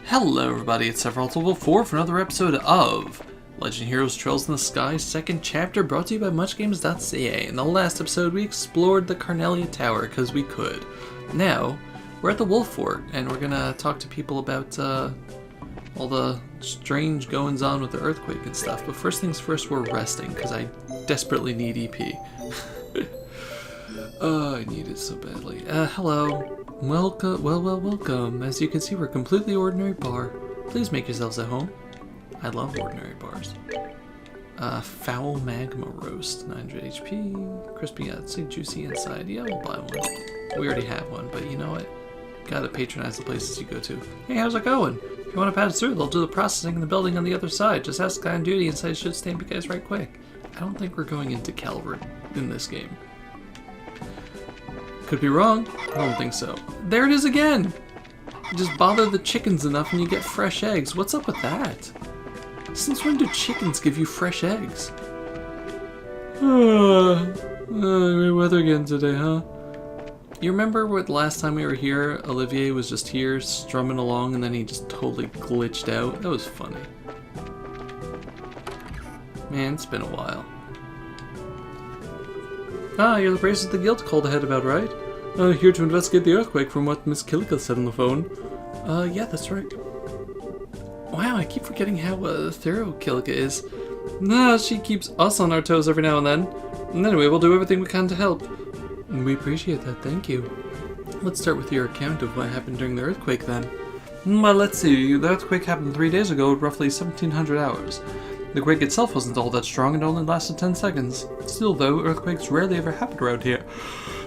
Hello everybody, it's Sephiroth1204 for another episode of Legend Heroes Trails in the Sky, second chapter, brought to you by MuchGames.ca. In the last episode we explored the Carnelia Tower, because we could. Now, we're at the Wolf Fort, and we're gonna talk to people about all the strange goings-on with the earthquake and stuff. But first things first, we're resting, because I desperately need EP. Oh, I need it so badly. Hello. Welcome. As you can see, we're a completely ordinary bar. Please make yourselves at home. I love ordinary bars. Foul magma roast, 900 HP, crispy outside, juicy inside. Yeah, we'll buy one. We already have one, but you know what? Gotta patronize the places you go to. Hey, how's it going? If you want to pass through, they'll do the processing in the building on the other side. Just ask the guy on duty and say should stand you guys right quick. I don't think we're going into Calvert in this game. Could be wrong. I don't think so. There it is again! Just bother the chickens enough and you get fresh eggs. What's up with that? Since when do chickens give you fresh eggs? Great weather again today, huh? You remember what last time we were here, Olivier was just here strumming along and then he just totally glitched out? That was funny. Man, it's been a while. Ah, you're the braces the guild called ahead about, right? Here to investigate the earthquake from what Miss Kilika said on the phone. Yeah, that's right. Wow, I keep forgetting how thorough Kilika is. Nah, she keeps us on our toes every now and then. And anyway, we'll do everything we can to help. We appreciate that, thank you. Let's start with your account of what happened during the earthquake then. Well, let's see. The earthquake happened 3 days ago at roughly 1700 hours. The quake itself wasn't all that strong and only lasted 10 seconds. Still though, earthquakes rarely ever happen around here.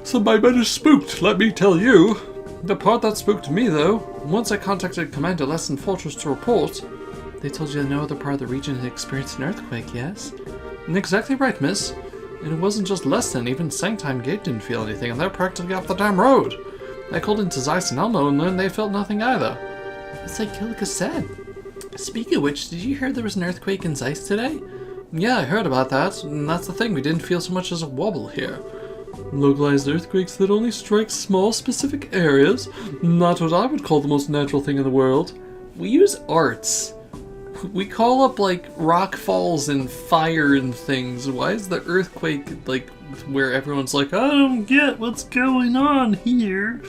So my men are spooked, let me tell you. The part that spooked me though, once I contacted Commander Lesson Fortress to report. They told you that no other part of the region had experienced an earthquake, yes? Exactly right, miss. And it wasn't just Lesson, even Sangtime Gate didn't feel anything and they're practically off the damn road. I called into Zeiss and Elmo and learned they felt nothing either. It's like Kilika said. Speaking of which, did you hear there was an earthquake in Zeiss today? Yeah, I heard about that, and that's the thing, we didn't feel so much as a wobble here. Localized earthquakes that only strike small, specific areas? Not what I would call the most natural thing in the world. We use arts. We call up, like, rock falls and fire and things. Why is the earthquake, like, where everyone's like, I don't get what's going on here?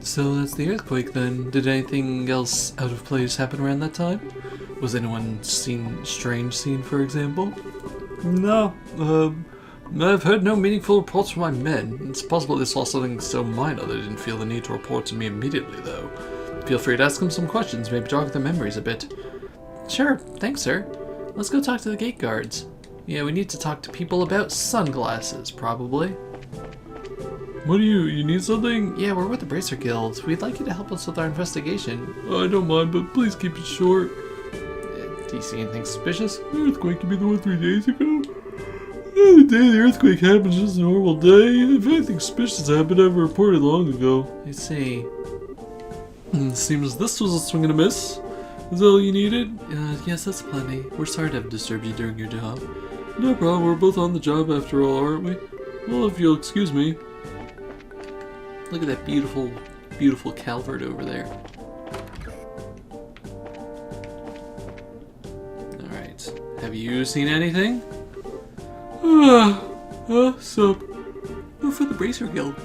So that's the earthquake then. Did anything else out of place happen around that time? Was anyone strange seen, for example? No, I've heard no meaningful reports from my men. It's possible they saw something so minor they didn't feel the need to report to me immediately, though. Feel free to ask them some questions, maybe jog their memories a bit. Sure, thanks, sir. Let's go talk to the gate guards. Yeah, we need to talk to people about sunglasses, probably. What do you need something? Yeah, we're with the Bracer Guild. We'd like you to help us with our investigation. I don't mind, but please keep it short. Do you see anything suspicious? The earthquake could be the one 3 days ago. The day the earthquake happened is just a normal day. If anything suspicious happened, I've reported long ago. I see. Seems this was a swing and a miss. Is that all you needed? Yes, that's plenty. We're sorry to have disturbed you during your job. No problem, we're both on the job after all, aren't we? Well, if you'll excuse me. Look at that beautiful, beautiful Calvert over there. Alright. Have you seen anything? Sup? We're for the Bracer Guild.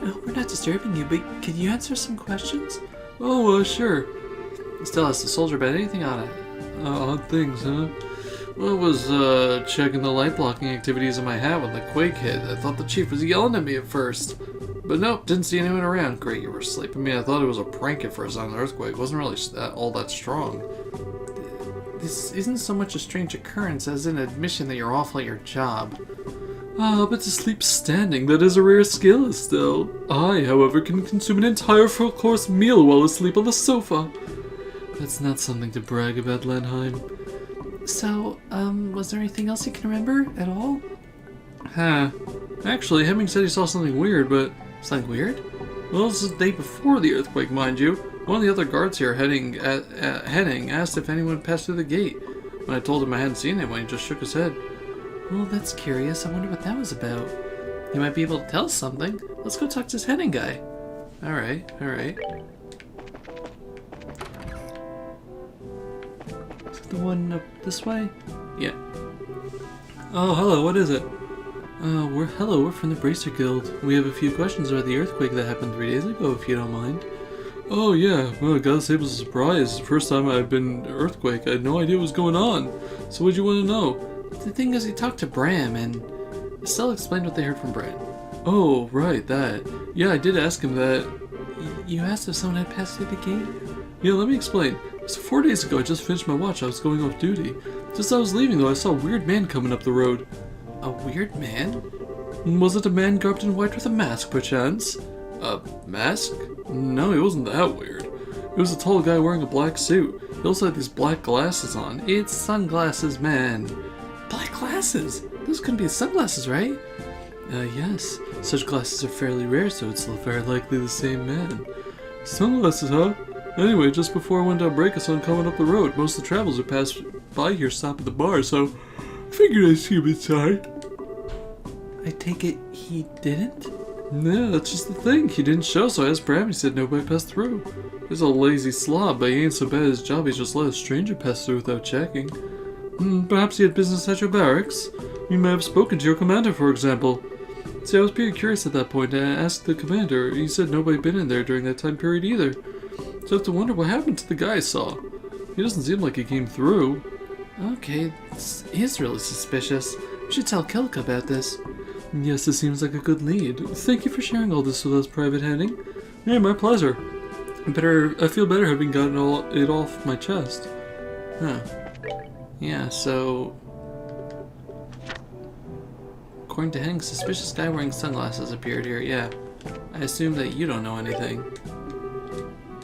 We're not disturbing you, but can you answer some questions? Oh, sure. Still has to soldier about anything on it. Odd things, huh? Well, I was, checking the light blocking activities in my hat when the quake hit. I thought the chief was yelling at me at first. But nope, didn't see anyone around. Great, you were asleep. I mean, I thought it was a prank at first on the earthquake. It wasn't really all that strong. This isn't so much a strange occurrence as an admission that you're awful at your job. But to sleep standing, that is a rare skill, Estelle. I, however, can consume an entire full-course meal while asleep on the sofa. That's not something to brag about, Lenheim. So, was there anything else you can remember at all? Actually, Hemming said he saw something weird, but... Something weird? Well, this is the day before the earthquake, mind you. One of the other guards here heading asked if anyone passed through the gate. When I told him I hadn't seen anyone, he just shook his head. Well, that's curious. I wonder what that was about. He might be able to tell us something. Let's go talk to this Henning guy. Alright. The one up this way? Yeah. Oh, hello, what is it? We're from the Bracer Guild. We have a few questions about the earthquake that happened 3 days ago, if you don't mind. Oh, yeah. Well, gotta say it was a surprise. First time I've been in earthquake. I had no idea what was going on. So what'd you want to know? The thing is, he talked to Bram, and Estelle explained what they heard from Bram. Oh, right, that. Yeah, I did ask him that. You asked if someone had passed through the gate? Yeah, let me explain. So 4 days ago, I just finished my watch. I was going off duty. Just as I was leaving, though, I saw a weird man coming up the road. A weird man? Was it a man garbed in white with a mask, perchance? A mask? No, he wasn't that weird. It was a tall guy wearing a black suit. He also had these black glasses on. It's Sunglasses Man. Black glasses? Those couldn't be sunglasses, right? Yes. Such glasses are fairly rare, so it's very likely the same man. Sunglasses, huh? Anyway, just before I went to break, I saw him coming up the road. Most of the travelers who pass by here stop at the bar, so I figured I'd see him inside. I take it he didn't? No, that's just the thing. He didn't show, so I asked Bram. He said nobody passed through. He's a lazy slob, but he ain't so bad at his job. He just let a stranger pass through without checking. Perhaps he had business at your barracks? You may have spoken to your commander, for example. See, I was pretty curious at that point, and I asked the commander. He said nobody had been in there during that time period either. So I have to wonder what happened to the guy I saw. He doesn't seem like he came through. Okay, this is really suspicious. We should tell Kilka about this. Yes, this seems like a good lead. Thank you for sharing all this with us, Private Henning. Yeah, my pleasure. I feel better having gotten it off my chest. Huh. Yeah, so... According to Henning, suspicious guy wearing sunglasses appeared here, yeah. I assume that you don't know anything.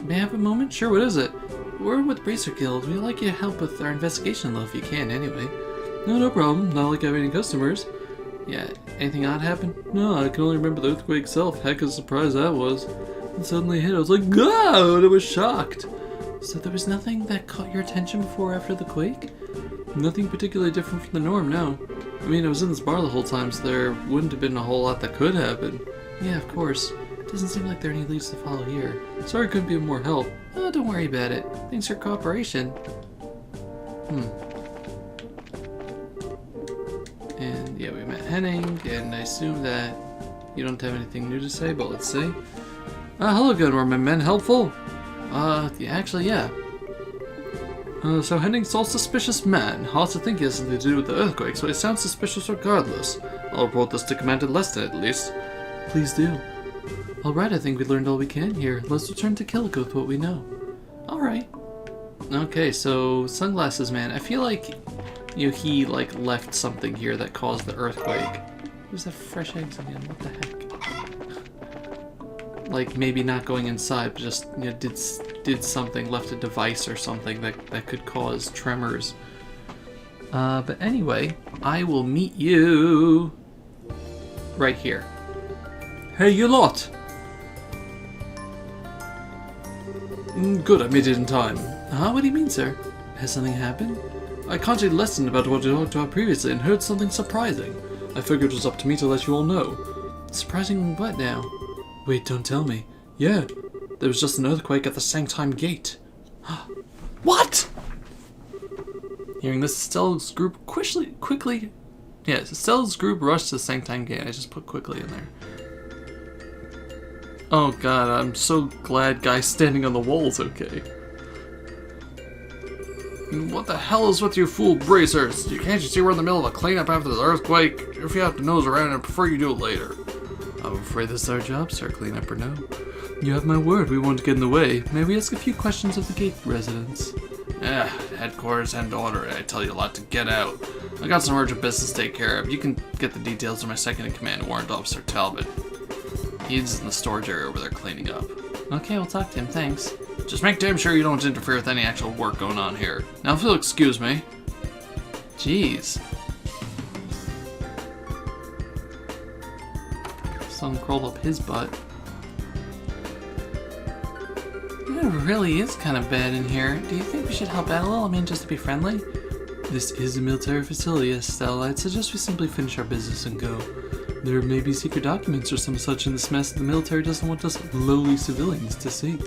May I have a moment? Sure, what is it? We're with Bracer Guild. We'd like you to help with our investigation, though, if you can, anyway. No problem. Not like I have any customers. Yeah, anything odd happen? No, I can only remember the earthquake itself. Heck of a surprise that was. It suddenly hit. I was like, God! I was shocked. So there was nothing that caught your attention before or after the quake? Nothing particularly different from the norm, no. I mean, I was in this bar the whole time, so there wouldn't have been a whole lot that could happen. Yeah, of course. Doesn't seem like there are any leads to follow here. Sorry I couldn't be of more help. Oh, don't worry about it. Thanks for cooperation. And yeah, we met Henning, and I assume that you don't have anything new to say, but let's see. Hello again, were my men helpful? Yeah, actually, yeah. So Henning saw a suspicious man. Hard to think he has something to do with the earthquake, so he sounds suspicious regardless. I'll report this to Commander Leston at least. Please do. Alright, I think we learned all we can here. Let's return to Killico with what we know. Alright. Okay, so Sunglasses Man. I feel like, he, left something here that caused the earthquake. Where's the fresh eggs again? What the heck? Like, maybe not going inside, but just, did something, left a device or something that could cause tremors. But anyway, I will meet you right here. Hey, you lot! Good, I made it in time. What do you mean, sir? Has something happened? I contacted Leston about what you talked about previously and heard something surprising. I figured it was up to me to let you all know. Surprising what now? Wait, don't tell me. Yeah, there was just an earthquake at the Sanctime Gate. What? Hearing this, Stella's group quickly... Yes, Stella's group rushed to the Sanctime Gate. I just put quickly in there. Oh god, I'm so glad guy standing on the wall's okay. What the hell is with you fool bracers? Can't you see we're in the middle of a cleanup after the earthquake? If you have to nose around, I prefer you do it later. I'm afraid this is our job, sir, cleanup or no. You have my word, we won't get in the way. May we ask a few questions of the gate residents? Headquarters and order. I tell you a lot to get out. I got some urgent business to take care of. You can get the details from my second-in-command, Warrant Officer Talbot. He's in the storage area over there cleaning up. Okay, we'll talk to him, thanks. Just make damn sure you don't interfere with any actual work going on here. Now, if you'll excuse me. Jeez. Someone crawled up his butt. It really is kind of bad in here. Do you think we should help out a little? I mean, just to be friendly? This is a military facility, Estelle. I'd suggest we simply finish our business and go. There may be secret documents or some such in this mess that the military doesn't want us lowly civilians to see.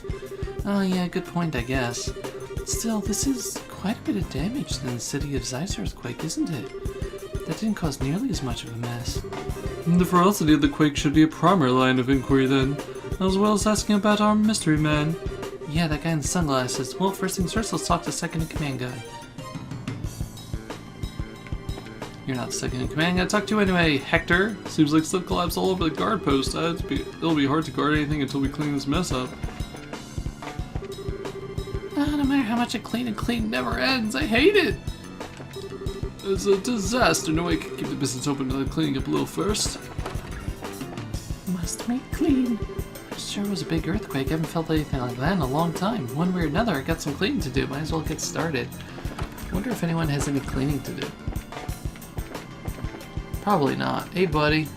Oh yeah, good point, I guess. Still, this is quite a bit of damage than the city of Zeiss's earthquake, isn't it? That didn't cause nearly as much of a mess. The ferocity of the quake should be a primary line of inquiry then, as well as asking about our mystery man. Yeah, that guy in the sunglasses. Well, first things first, let's talk to the second-in-command guy. You're not the second-in-command. I gotta talk to you anyway, Hector. Seems like stuff collapsed all over the guard post. It'll be hard to guard anything until we clean this mess up. No matter how much I clean, and clean never ends. I hate it. It's a disaster. No way I can keep the business open without cleaning up a little first. Must make clean. It sure was a big earthquake. I haven't felt anything like that in a long time. One way or another, I got some cleaning to do. Might as well get started. Wonder if anyone has any cleaning to do. Probably not. Hey, buddy.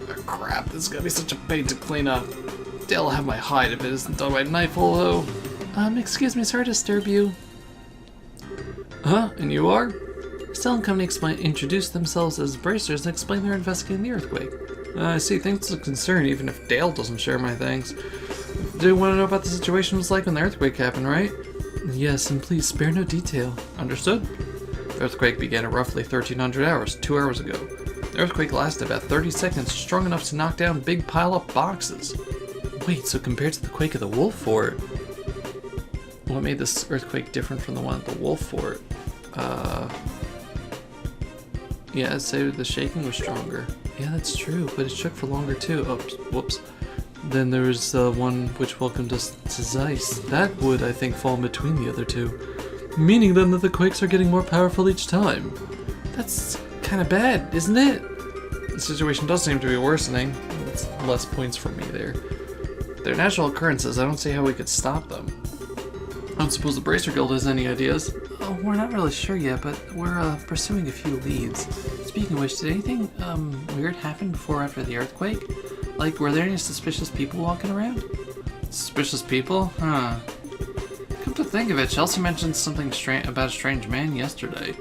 Oh, crap, this is gonna be such a pain to clean up. They'll have my hide if it isn't done by knife, although. Excuse me, sorry to disturb you. Huh? And you are? Stell and Company introduce themselves as bracers and explain they're investigating the earthquake. I see, things of concern, even if Dale doesn't share my thanks. Do you want to know about the situation was like when the earthquake happened, right? Yes, and please spare no detail. Understood? The earthquake began at roughly 1300 hours, 2 hours ago. The earthquake lasted about 30 seconds, strong enough to knock down big pile-up boxes. Wait, so compared to the quake of the Wolf Fort, what made this earthquake different from the one at the Wolf Fort? Yeah, I'd say the shaking was stronger. Yeah, that's true, but it shook for longer too. Oops, whoops. Then there was the one which welcomed us to Zeiss. That would, I think, fall in between the other two. Meaning then that the quakes are getting more powerful each time. That's kind of bad, isn't it? The situation does seem to be worsening. That's less points for me there. They're natural occurrences. I don't see how we could stop them. I don't suppose the Bracer Guild has any ideas. Oh, we're not really sure yet, but we're pursuing a few leads. Speaking of which, did anything weird happen before or after the earthquake? Like, were there any suspicious people walking around? Suspicious people? Huh. Come to think of it, Chelsea mentioned something about a strange man yesterday.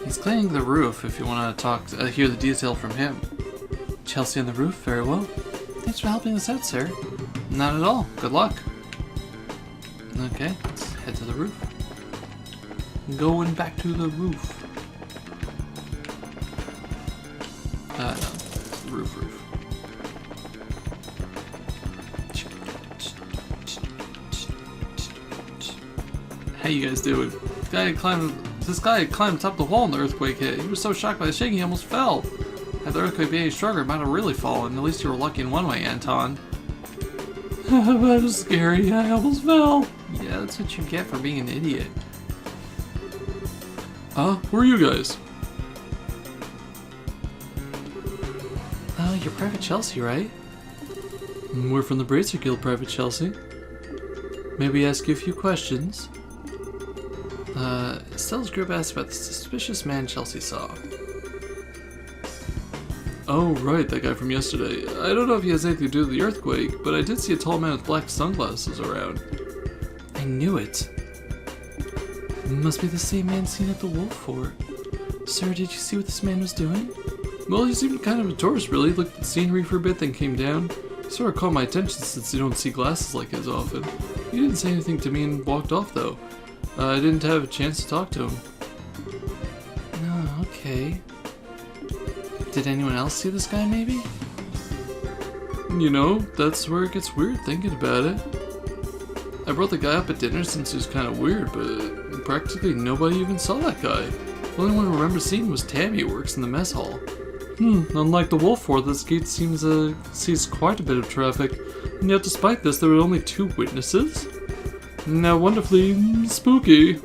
He's cleaning the roof, if you want to hear the detail from him. Chelsea on the roof? Very well. Thanks for helping us out, sir. Not at all. Good luck. Okay, let's head to the roof. Going back to the roof. No, it's the roof. How you guys doing? This guy had climbed top of the wall when the earthquake hit. He was so shocked by the shaking he almost fell. Had the earthquake been any stronger, it might have really fallen. At least you were lucky in one way, Anton. That was scary. I almost fell. Yeah, that's what you get for being an idiot. Who are you guys? You're Private Chelsea, right? We're from the Bracer Guild, Private Chelsea. May we ask you a few questions? Stella's group asked about the suspicious man Chelsea saw. Oh, right, that guy from yesterday. I don't know if he has anything to do with the earthquake, but I did see a tall man with black sunglasses around. I knew it. Must be the same man seen at the Wolf Fort. Sir, did you see what this man was doing? Well, he seemed kind of a tourist, really. Looked at the scenery for a bit, then came down. Sort of caught my attention since you don't see glasses like his often. He didn't say anything to me and walked off, though. I didn't have a chance to talk to him. Oh, okay. Did anyone else see this guy, maybe? You know, that's where it gets weird thinking about it. I brought the guy up at dinner since he was kind of weird, but practically nobody even saw that guy. The only one I remember seeing was Tammy, who works in the mess hall. Unlike the Wolf Fort, this gate sees quite a bit of traffic, and yet despite this, there were only 2 witnesses? Now, wonderfully spooky.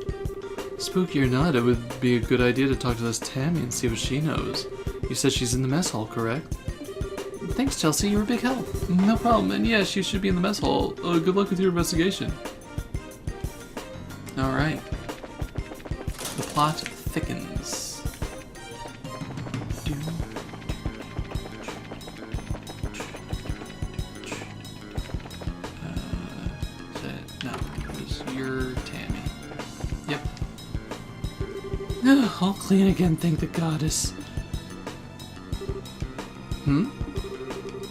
Spooky or not, it would be a good idea to talk to this Tammy and see what she knows. You said she's in the mess hall, correct? Thanks, Chelsea, you're a big help. No problem, and yeah, she should be in the mess hall. Good luck with your investigation. Alright. The plot thickens. You're Tammy. Yep. All clean again, thank the goddess.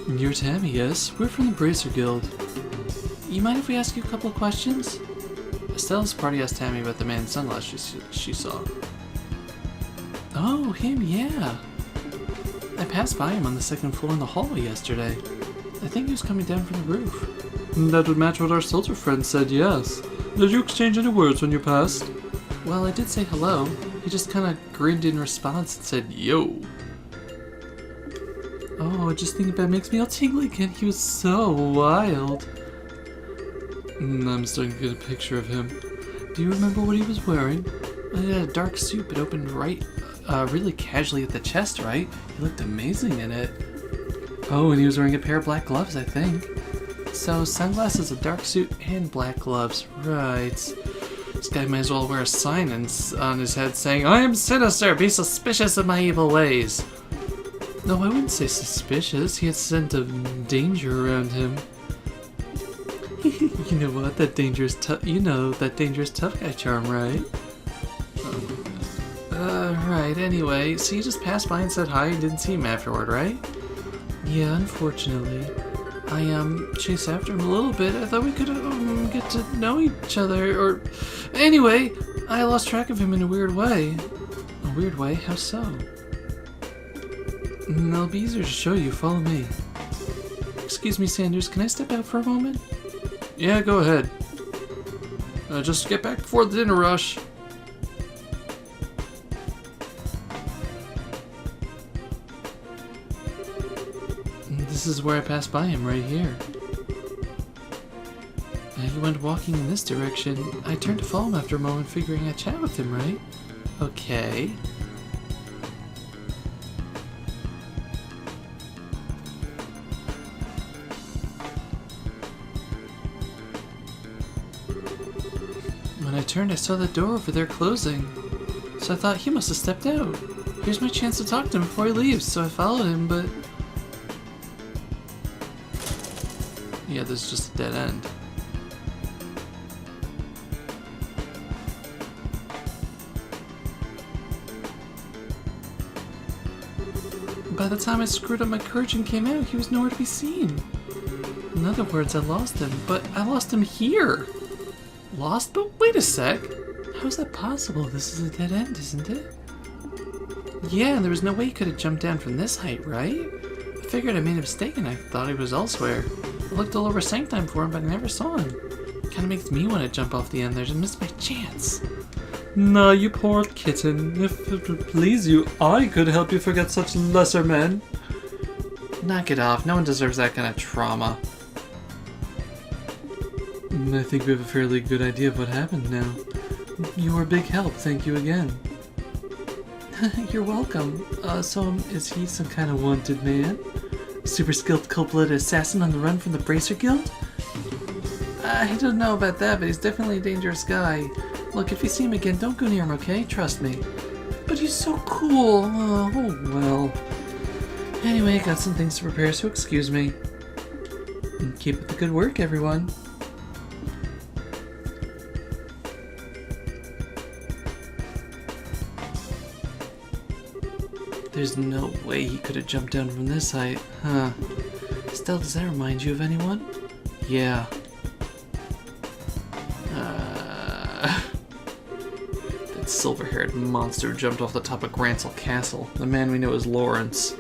You're Tammy, yes? We're from the Bracer Guild. You mind if we ask you a couple of questions? Stella's party asked Tammy about the man in sunglasses she saw. Oh, him, yeah. I passed by him on the second floor in the hallway yesterday. I think he was coming down from the roof. That would match what our soldier friend said, yes. Did you exchange any words when you passed? Well, I did say hello. He just kind of grinned in response and said, yo. Oh, just thinking about it makes me all tingly again. He was so wild. I'm starting to get a picture of him. Do you remember what he was wearing? He had a dark suit, but opened right, really casually at the chest, right? He looked amazing in it. Oh, and he was wearing a pair of black gloves, I think. So, sunglasses, a dark suit, and black gloves. Right. This guy might as well wear a sign on his head saying, I am sinister, be suspicious of my evil ways. No, I wouldn't say suspicious. He had a scent of danger around him. You know what? That dangerous tough guy charm, right? Right, anyway, so you just passed by and said hi and didn't see him afterward, right? Yeah, unfortunately. I, chased after him a little bit. I thought we could, get to know each other, or... Anyway, I lost track of him in a weird way. A weird way? How so? It'll be easier to show you. Follow me. Excuse me, Sanders, can I step out for a moment? Yeah, go ahead. Just get back before the dinner rush. This is where I passed by him, right here. He went walking in this direction. I turned to follow him after a moment, figuring I'd chat with him, right? Okay. When I turned, I saw the door over there closing. So I thought he must have stepped out. Here's my chance to talk to him before he leaves, so I followed him, but... Yeah, there's just a dead end. By the time I screwed up my courage and came out, he was nowhere to be seen. In other words, I lost him, but I lost him here. Lost? But wait a sec. How is that possible? This is a dead end, isn't it? Yeah, there was no way he could have jumped down from this height, right? I figured I made a mistake and I thought he was elsewhere. I looked all over Sanctime for him, but I never saw him. Kinda makes me want to jump off the end there to miss my chance. No, you poor kitten. If it would please you, I could help you forget such lesser men. Knock it off. No one deserves that kind of trauma. I think we have a fairly good idea of what happened now. You were a big help. Thank you again. You're welcome. So is he some kind of wanted man? Super skilled cold-blooded assassin on the run from the Bracer Guild? I don't know about that, but he's definitely a dangerous guy. Look, if you see him again, don't go near him, okay? Trust me. But he's so cool. Oh well. Anyway, got some things to prepare, so excuse me. And keep up the good work, everyone. There's no way he could have jumped down from this height, huh? Stella, does that remind you of anyone? Yeah. That silver-haired monster jumped off the top of Grancel Castle. The man we know is Lawrence.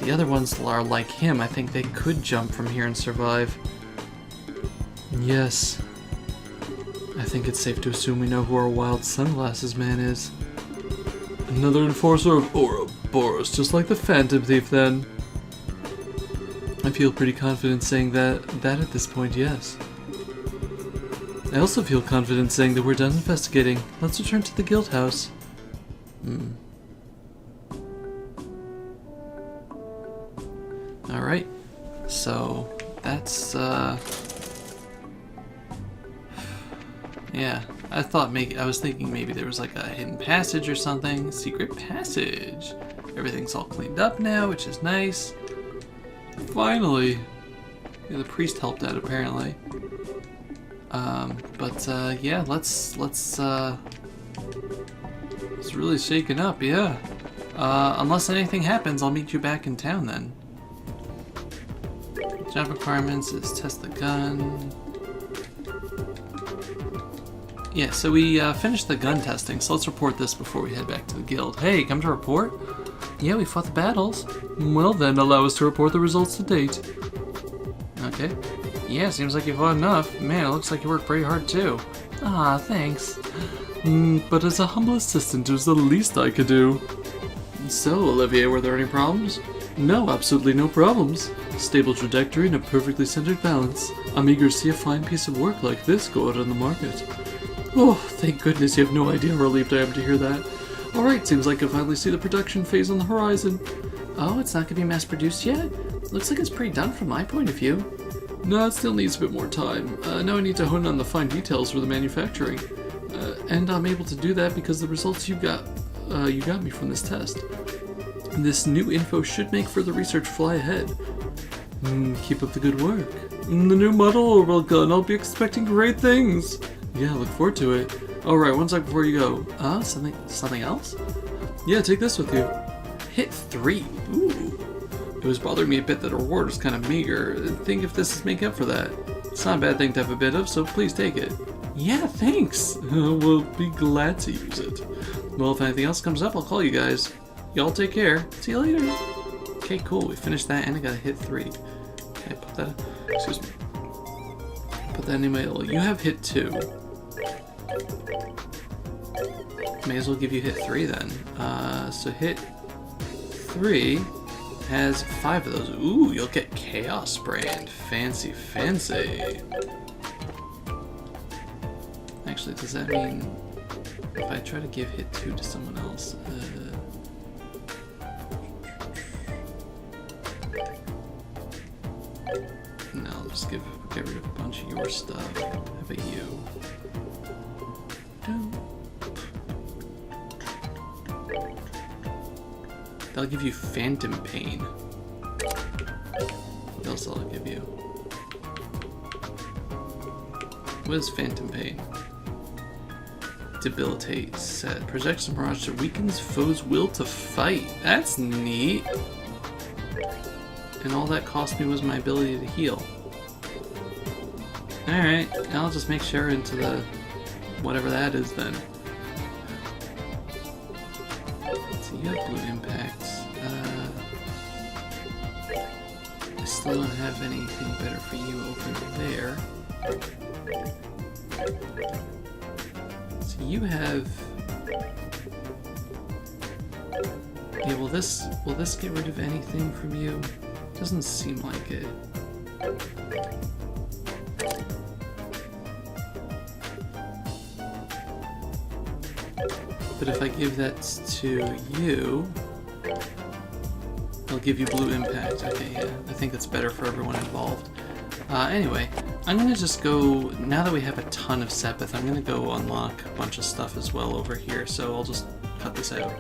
The other ones are like him. I think they could jump from here and survive. Yes. I think it's safe to assume we know who our wild sunglasses man is. Another enforcer of Ouroboros, just like the Phantom Thief then. I feel pretty confident saying that at this point, yes. I also feel confident saying that we're done investigating. Let's return to the guild house. Alright, so that's, yeah, I was thinking maybe there was like a hidden passage or something. Secret passage. Everything's all cleaned up now, which is nice. Finally. Yeah, the priest helped out apparently. Yeah, let's it's really shaken up, yeah. Unless anything happens, I'll meet you back in town then. Job requirements is test the gun. Yeah, so we finished the gun testing, so let's report this before we head back to the guild. Hey, come to report? Yeah, we fought the battles. Well then, allow us to report the results to date. Okay. Yeah, seems like you fought enough. Man, it looks like you worked pretty hard too. Ah, thanks. But as a humble assistant, it was the least I could do. So, Olivier, were there any problems? No, absolutely no problems. Stable trajectory and a perfectly centered balance. I'm eager to see a fine piece of work like this go out on the market. Oh, thank goodness, you have no idea how relieved I am to hear that. Alright, seems like I finally see the production phase on the horizon. Oh, it's not going to be mass-produced yet? Looks like it's pretty done from my point of view. No, it still needs a bit more time. Now I need to hone in on the fine details for the manufacturing. And I'm able to do that because the results you got me from this test. This new info should make further research fly ahead. Keep up the good work. The new model railgun, I'll be expecting great things. Yeah, look forward to it. Alright, one sec before you go. Something else? Yeah, take this with you. Hit 3. Ooh. It was bothering me a bit that the reward was kind of meager. Think if this is making up for that. It's not a bad thing to have a bit of, so please take it. Yeah, thanks. We'll be glad to use it. Well, if anything else comes up, I'll call you guys. Y'all take care. See you later. Okay, cool. We finished that and I got a hit 3. Okay, put that... Excuse me. Put that in email. You have hit 2. May as well give you hit 3 then. So hit 3 has 5 of those. Ooh, you'll get Chaos Brand. Fancy, fancy. Actually, does that mean if I try to give hit 2 to someone else? No, I'll just get rid of a bunch of your stuff. How about you? That'll give you Phantom Pain. What else will I give you? What is Phantom Pain? Debilitate set. Projects a mirage that weakens foes' will to fight. That's neat. And all that cost me was my ability to heal. Alright, I'll just make sure into the whatever that is then. So you have blue impacts. I still don't have anything better for you over there. So you have... Yeah, will this get rid of anything from you? Doesn't seem like it. But if I give that to you, I'll give you blue impact. Okay, yeah, I think that's better for everyone involved. Anyway, I'm gonna just go, now that we have a ton of Sepith, I'm gonna go unlock a bunch of stuff as well over here, so I'll just cut this out.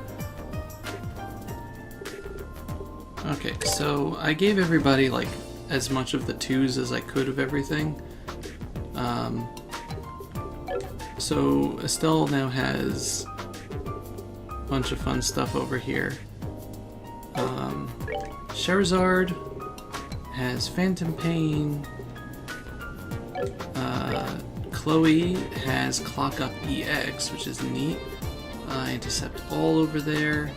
Okay, so I gave everybody like as much of the 2s as I could of everything. So Estelle now has a bunch of fun stuff over here. Charizard has Phantom Pain. Chloe has Clock Up EX, which is neat. Intercept all over there.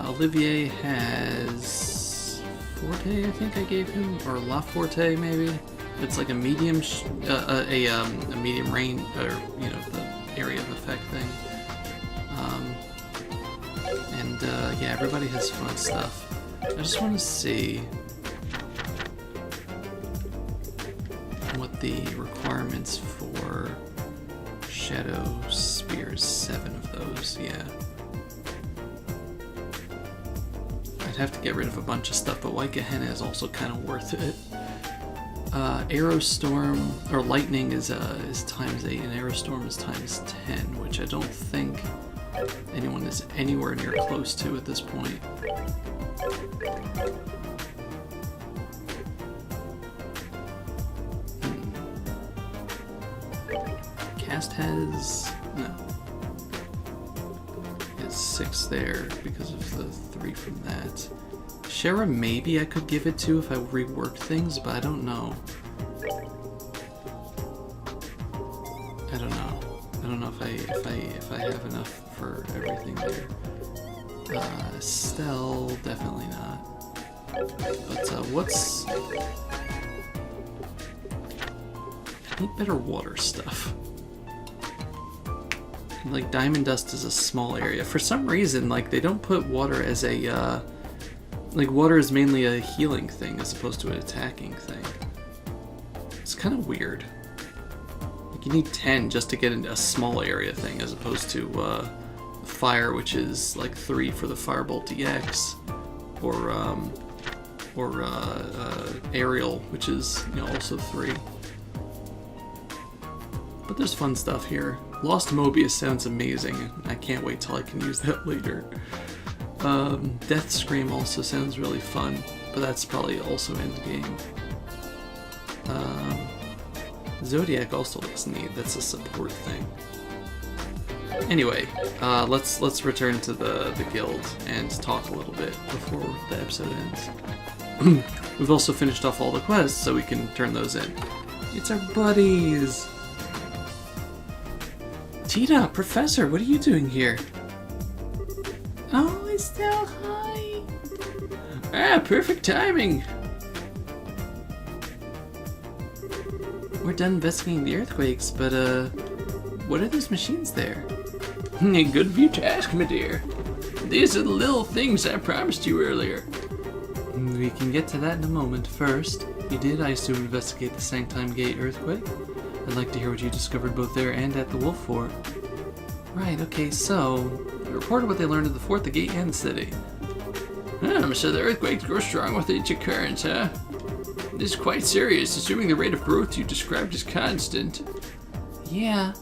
Olivier has Forte, I think I gave him, or La Forte maybe. It's like a medium, a medium range, or you know, the area of effect thing. Yeah, everybody has fun stuff. I just want to see what the requirements for Shadow Spears, 7 of those, yeah. I'd have to get rid of a bunch of stuff, but Waikahena is also kind of worth it. Aerostorm, or Lightning is times 8, and Aerostorm is times 10, which I don't think anyone is anywhere near close to at this point. Cast has... no. It's 6 there because of the 3 from that. Shara, maybe I could give it to if I reworked things, but I don't know. I don't know. I don't know if I have enough for everything there. Stell, definitely not. But what's... I need better water stuff. Like, diamond dust is a small area. For some reason, like, they don't put water as a, like, water is mainly a healing thing as opposed to an attacking thing. It's kind of weird. Like, you need 10 just to get into a small area thing as opposed to, fire, which is, like, 3 for the Firebolt EX. Or aerial, which is, you know, also 3. But there's fun stuff here. Lost Mobius sounds amazing. I can't wait till I can use that later. Death Scream also sounds really fun, but that's probably also endgame. Zodiac also looks neat. That's a support thing. Anyway, let's return to the guild and talk a little bit before the episode ends. We've also finished off all the quests, so we can turn those in. It's our buddies! Tina, Professor, what are you doing here? Oh, Estelle, hi! Ah, perfect timing! We're done investigating the earthquakes, but, what are those machines there? Good of you to ask, my dear. These are the little things I promised you earlier. We can get to that in a moment. First, you did, I assume, investigate the Sanctime Gate earthquake? I'd like to hear what you discovered both there and at the Wolf Fort. Right, okay, so... They reported what they learned at the fort, the gate, and the city. So the earthquakes grow strong with each occurrence, huh? This is quite serious, assuming the rate of growth you described is constant. Yeah.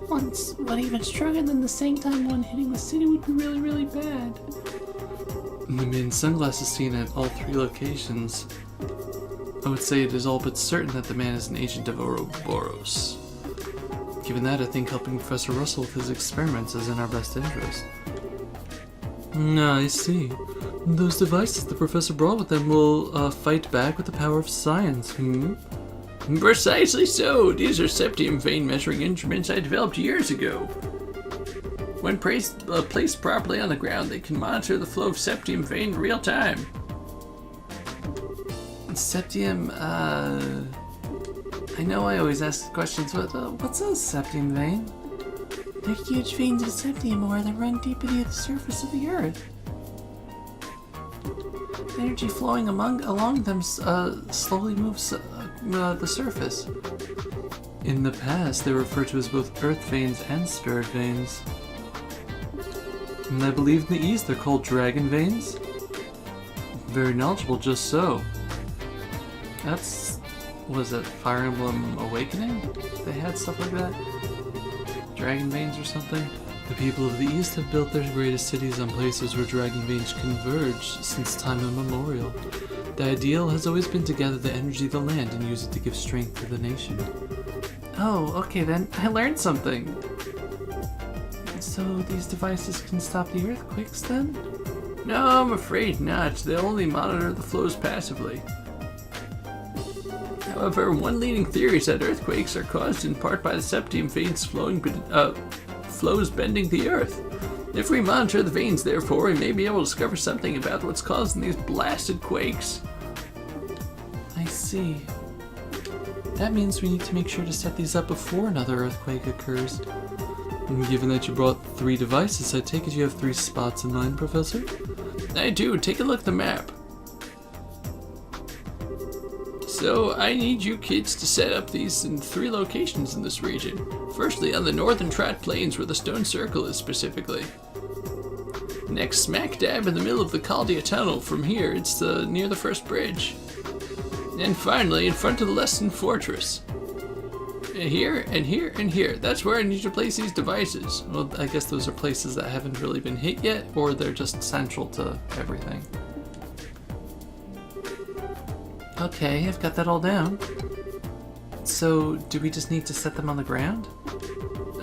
But even stronger than the Sanctime one hitting the city would be really, really bad. The main sunglasses seen at all 3 locations. I would say it is all but certain that the man is an agent of Ouroboros. Given that, I think helping Professor Russell with his experiments is in our best interest. I see. Those devices the Professor brought with them will fight back with the power of science, Precisely so. These are septium vein measuring instruments I developed years ago. When placed properly on the ground, they can monitor the flow of septium vein in real time. Septium, I know I always ask questions, but what's a septium vein? They're huge veins of septium ore that run deep beneath the surface of the earth. The energy flowing along them slowly moves the surface. In the past, they were referred to as both earth veins and spirit veins. And I believe in the East they're called dragon veins. Very knowledgeable, just so. That's... was it Fire Emblem Awakening? They had stuff like that? Dragon veins or something? The people of the East have built their greatest cities on places where dragon veins converge since time immemorial. The ideal has always been to gather the energy of the land and use it to give strength to the nation. Oh, okay then. I learned something. So these devices can stop the earthquakes then? No, I'm afraid not. They'll only monitor the flows passively. However, one leading theory is that earthquakes are caused in part by the septium veins flows bending the earth. If we monitor the veins, therefore, we may be able to discover something about what's causing these blasted quakes. I see. That means we need to make sure to set these up before another earthquake occurs. And given that you brought 3 devices, I take it you have 3 spots in mind, Professor? I do. Take a look at the map. So, I need you kids to set up these in 3 locations in this region. Firstly, on the northern Trot Plains where the stone circle is specifically. Next, smack dab in the middle of the Caldia Tunnel. From here, it's near the first bridge. And finally, in front of the Lesson Fortress. And here, and here, and here. That's where I need to place these devices. Well, I guess those are places that haven't really been hit yet, or they're just central to everything. Okay, I've got that all down. So, do we just need to set them on the ground?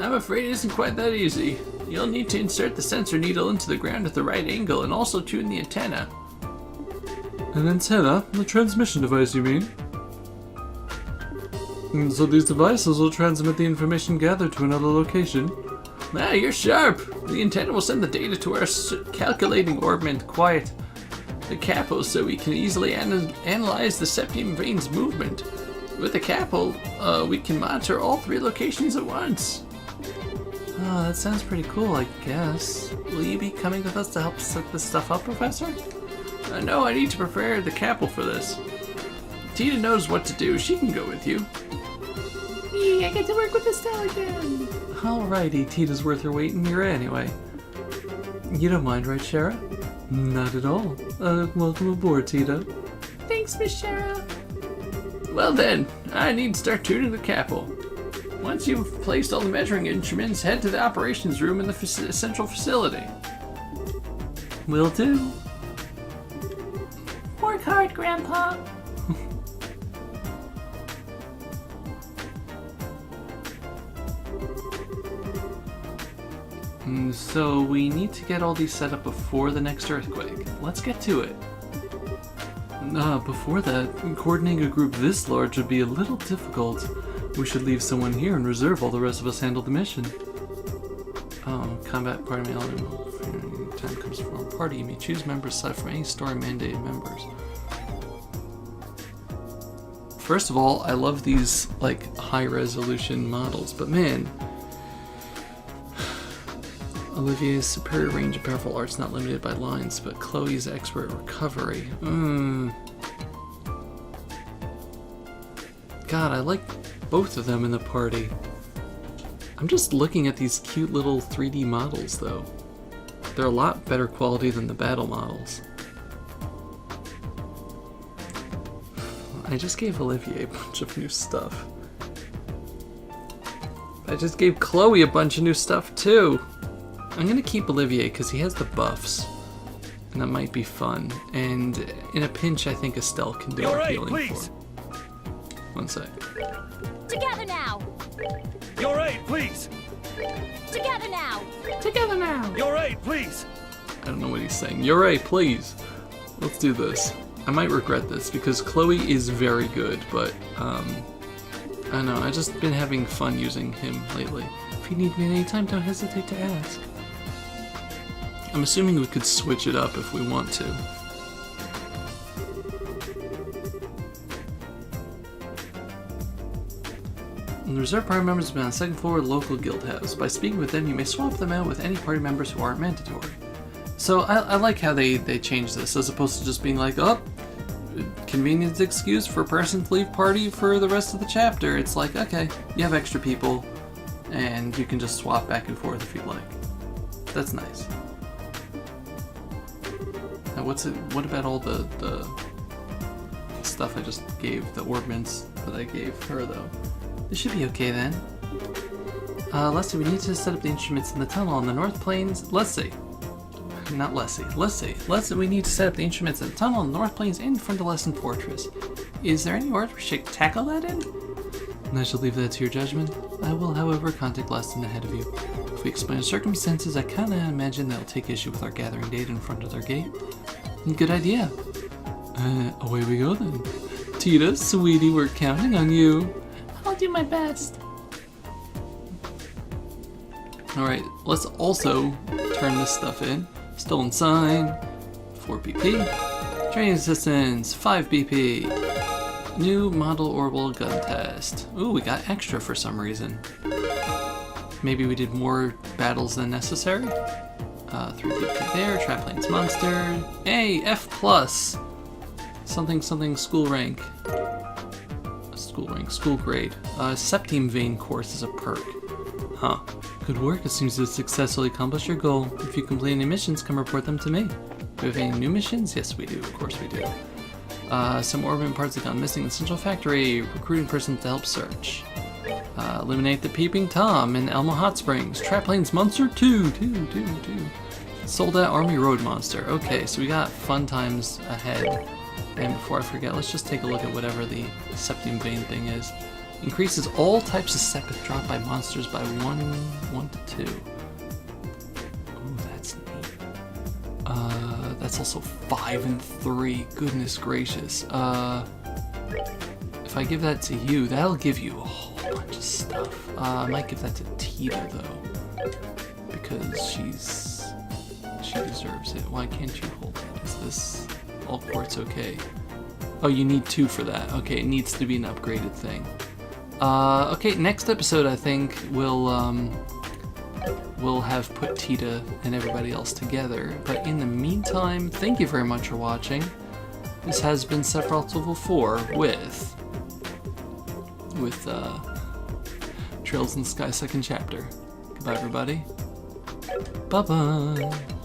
I'm afraid it isn't quite that easy. You'll need to insert the sensor needle into the ground at the right angle and also tune the antenna. An antenna? The transmission device, you mean? So these devices will transmit the information gathered to another location. Ah, you're sharp! The antenna will send the data to our calculating orbment, quiet the capo, so we can easily analyze the septum vein's movement. With the capo, we can monitor all 3 locations at once. Oh, that sounds pretty cool, I guess. Will you be coming with us to help set this stuff up, Professor? No, I need to prepare the capo for this. Tina knows what to do. She can go with you. Yee, I get to work with Estelle again. Alrighty, Tita's worth her weight in mirror anyway. You don't mind, right, Shara? Not at all. Welcome aboard, Tita. Thanks, Miss Shara. Well then, I need to start tuning the capo. Once you've placed all the measuring instruments, head to the operations room in the central facility. Will do. Work hard, Grandpa. So we need to get all these set up before the next earthquake. Let's get to it. Before that, coordinating a group this large would be a little difficult. We should leave someone here and reserve while the rest of us handle the mission. Combat party element. Time comes for a party. You may choose members aside from any story mandated members. First of all, I love these like high resolution models, but man, Olivia's superior range of powerful arts not limited by lines, but Chloe's expert recovery. God, I like both of them in the party. I'm just looking at these cute little 3D models though. They're a lot better quality than the battle models. I just gave Olivia a bunch of new stuff. I just gave Chloe a bunch of new stuff too. I'm gonna keep Olivier because he has the buffs, and that might be fun. And in a pinch, I think Estelle can do our healing for him. One sec. Together now. Your aid, please. Together now. Together now. Your aid, please. I don't know what he's saying. You're right, please. Let's do this. I might regret this because Chloe is very good, but I don't know. I've just been having fun using him lately. If you need me at any time, don't hesitate to ask. I'm assuming we could switch it up if we want to. The reserve party members have been on the second floor of the local guild house. By speaking with them, you may swap them out with any party members who aren't mandatory. So I like how they changed this, as opposed to just being like, oh, convenience excuse for a person to leave party for the rest of the chapter. It's like, okay, you have extra people, and you can just swap back and forth if you'd like. That's nice. Now what about all the stuff I just gave, the ornaments that I gave her though? This should be okay then. Let's see, we need to set up the instruments in the tunnel on the North Plains. Let's see. Not Leslie. We need to set up the instruments in the tunnel on the North Plains in front of the Lesson Fortress. Is there any order we should tackle that in? And I shall leave that to your judgment. I will, however, contact Lesson ahead of you. If we explain the circumstances, I kinda imagine they'll take issue with our gathering date in front of their gate. Good idea. Away we go then. Tita, sweetie, we're counting on you. I'll do my best. Alright, let's also turn this stuff in. Stolen sign, 4 BP. Training assistance, 5 BP. New model orbital gun test. Ooh, we got extra for some reason. Maybe we did more battles than necessary. 3 BP there, Trap Lane's Monster. Hey, F+. Something school rank. School grade. Septim Vein course is a perk. Huh. Good work. It seems to have successfully accomplished your goal. If you complete any missions, come report them to me. Do we have any new missions? Yes, we do. Of course we do. Some orbiting parts have gone missing in Central Factory. Recruiting person to help search. Eliminate the Peeping Tom in Elma Hot Springs. Trap Lane's Monster 2. Sold out Army Road Monster. Okay, so we got fun times ahead. And before I forget, let's just take a look at whatever the Septim Vein thing is. Increases all types of sepith dropped by monsters by 1 to 2. Ooh, that's neat. That's also 5 and 3. Goodness gracious. If I I give that to you, that'll give you a whole bunch of stuff. I might give that to Tita, though. Because she deserves it. Why can't you hold it? Is this all quartz okay? Oh, you need 2 for that. Okay, it needs to be an upgraded thing. Okay, next episode I think we'll have put Tita and everybody else together. But in the meantime, thank you very much for watching. This has been Sephiroth1204 with Trails in the Sky 2nd chapter. Goodbye, everybody. Bye-bye.